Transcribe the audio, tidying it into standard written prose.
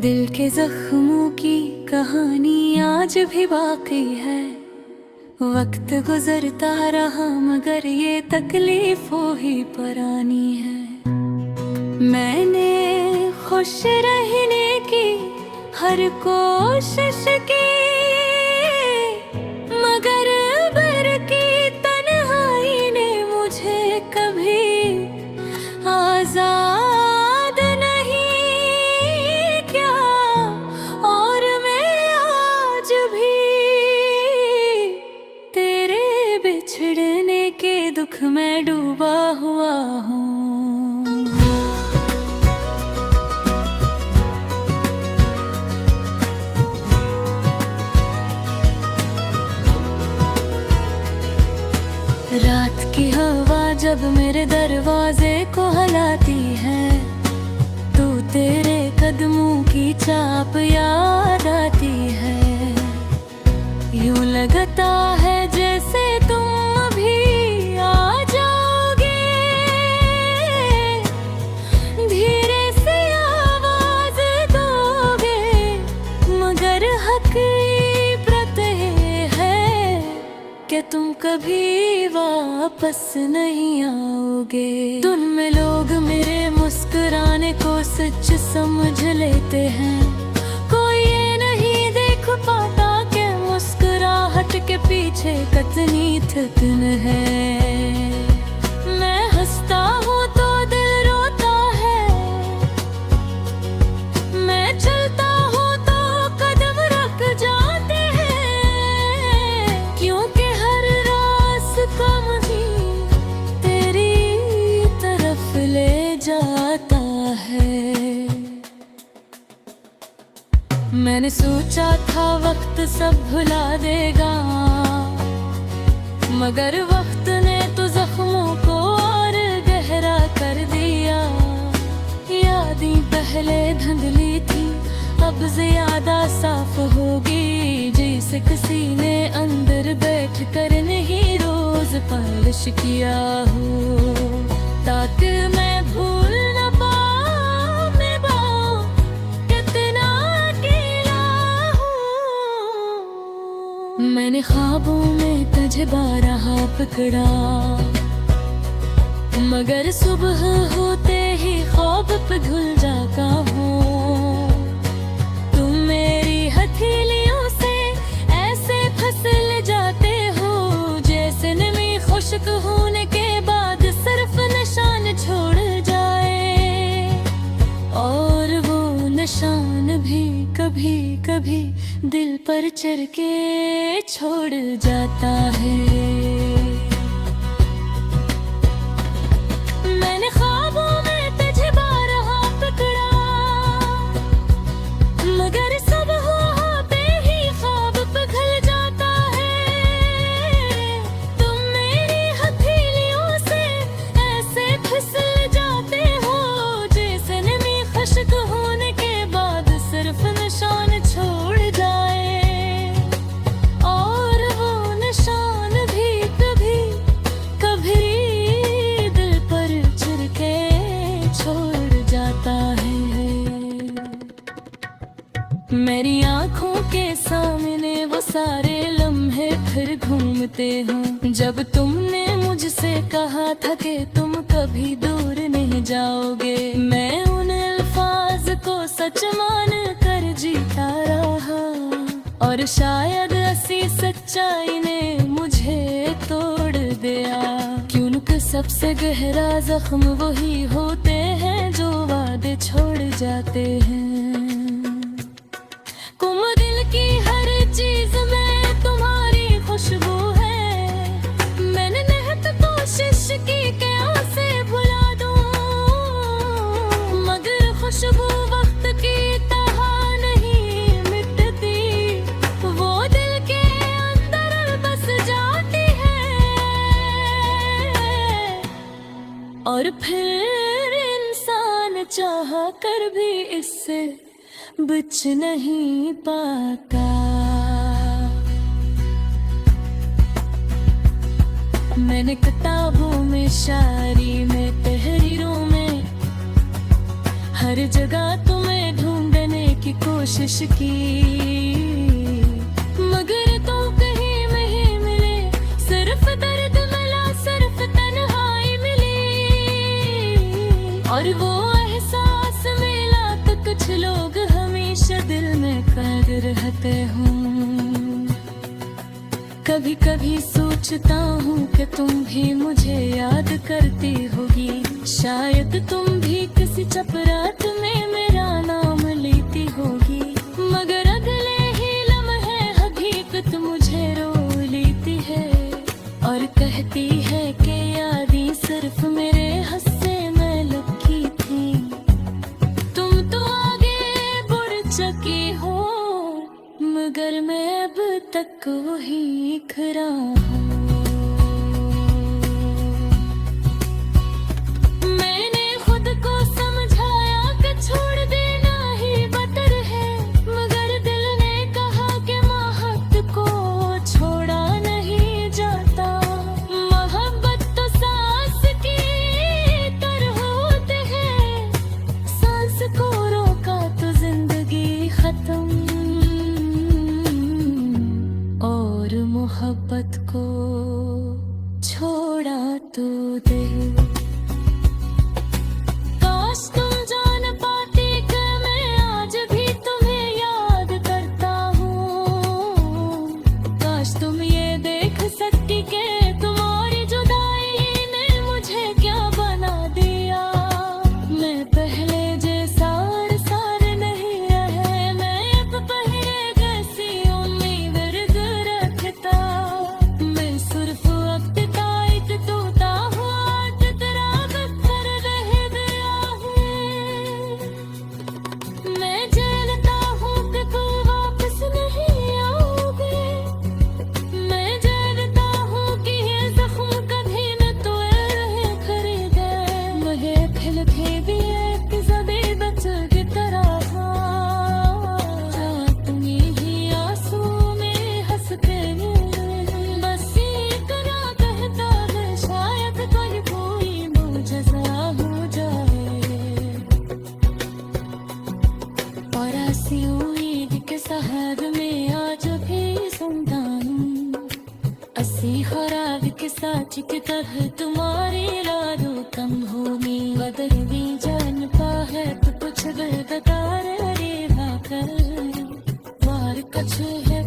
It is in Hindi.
दिल के जख्मों की कहानी आज भी बाकी है। वक्त गुजरता रहा मगर ये तकलीफों ही पुरानी है। मैंने खुश रहने की हर कोशिश की, मगर बर की तन्हाई ने मुझे कभी आजाद नहीं किया। और मैं आज भी तेरे बिछड़ने के दुख में डूबा हुआ हूँ। रात की हवा जब मेरे दरवाजे को हिलाती है, तो तेरे कदमों की चाप याद आती है। यूं लगता है जैसे तुम भी आ जाओगे, धीरे से आवाज दोगे, मगर हकीकत है कि तुम कभी वापस नहीं आओगे। दिन में लोग मेरे मुस्कुराने को सच समझ लेते हैं, कोई ये नहीं देख पाता कि मुस्कुराहट के पीछे कितनी थकन है। मैं हंसता हूँ तो दिल रोता है, मैं चलता हूँ तो कदम रुक जाते हैं, क्योंकि हर रास्ता तेरी तरफ ले जाता है। मैंने सोचा था वक्त सब भुला देगा, मगर वक्त ने तो जख्मों को और गहरा कर दिया। यादें पहले धुंधली थी, अब ज्यादा साफ होगी, जैसे किसी ने अंदर बैठ कर नहीं रोज पालिश किया हो, ताकि मैं भूल न पाऊं मैं कितना अकेला हूँ। मैंने ख्वाबों में तुझे बारहा पकड़ा, मगर सुबह होते ही ख्वाब पे धुल जाता हूँ। तुम मेरी हथेलियों से ऐसे फिसल जाते हो, जैसे नमी खुश्क होने के बाद सिर्फ निशान छोड़ जाए, और वो निशान भी कभी कभी दिल पर चढ़ के छोड़ जाता है। मैंने ख्वाबों में तुझे बारहा पकड़ा, मगर सुबह होते ही ख्वाब पिघल जाता है। तुम मेरी हथेलियों से ऐसे फिसल जाते हो, जैसे नमी खुश्क होने के बाद सिर्फ निशान छोड़ जाए, और वो निशान भी कभी कभी दिल पर चढ़ के छोड़ जाता है। मेरी आंखों के सामने वो सारे लम्हे फिर घूमते हैं, जब तुमने मुझसे कहा था कि तुम कभी दूर नहीं जाओगे। मैं उन अल्फाज को सच मान कर जीता रहा, और शायद ऐसी सच्चाई ने मुझे तोड़ दिया, क्योंकि सबसे गहरा जख्म वही होते हैं जो वादे छोड़ जाते हैं। दिल की हर चीज में तुम्हारी खुशबू है, मैंने निहत कोशिश की क्या से भुला दूं, मगर खुशबू वक्त की तरह नहीं मिटती, वो दिल के अंदर बस जाती है, और फिर इंसान चाह कर भी इससे बच नहीं पाता। मैंने किताबों में, शायरी में, तहरीरों में, हर जगह तुम्हें ढूंढने की कोशिश की, मगर तो कहीं नहीं मिले, सिर्फ दर्द मिला, सिर्फ तन्हाई मिली। और वो एहसास मिला तो कुछ लोग हमेशा दिल में कैद रहते हों। कभी कभी सोचता हूँ कि तुम भी मुझे याद करती होगी, शायद तुम भी किसी चपरात में मेरा नाम लेती होगी, मगर अगले ही लम्हे हकीकत मुझे रो लेती है और कहती है कि यादें सिर्फ मेरे हंसे में लगी थी। तुम तो आगे बढ़ चुकी हो, मगर मैं अब तक वही खड़ा हूँ। मैंने खुद को समझाया कि छोड़ देना ही बेहतर है, मगर दिल ने कहा कि मोहब्बत को छोड़ा नहीं जाता। मोहब्बत तो सांस की तरह होती है, सांस को रोका तो जिंदगी खत्म, और मोहब्बत को छोड़ा तो दिल। काश तुम जान पाती कि मैं आज भी तुम्हें याद करता हूँ, काश तुम ये देख सकती कि तुम्हारी जुदाई ने मुझे क्या बना दिया। मैं पहले जैसा सार नहीं रहे, मैं अब पहले जैसी उम्मीद रखता। मैं सिर्फ वक्त का एक तोता हुआ टकरा कर रह गया हूँ। मैं जानता हूँ कि तुम वापस नहीं आओगे, मैं जानता हूँ कि ये जख्म कभी न तो रहे खरीदे, मगर खिल के भी एक ज़बी बच्चे की तरह तुम ही आंसू में हंस के बस इतना कहता है, शायद कहीं कोई मुझसा हो जाए। और ऐसी उम्मीद के साहब में आज भी सुनता हूँ, असी खराब के साथ की तरह तुम्हारी यादों कम होगी। बदल भी जान पा है तो कुछ गलत तारे रे भाकर वार कछ है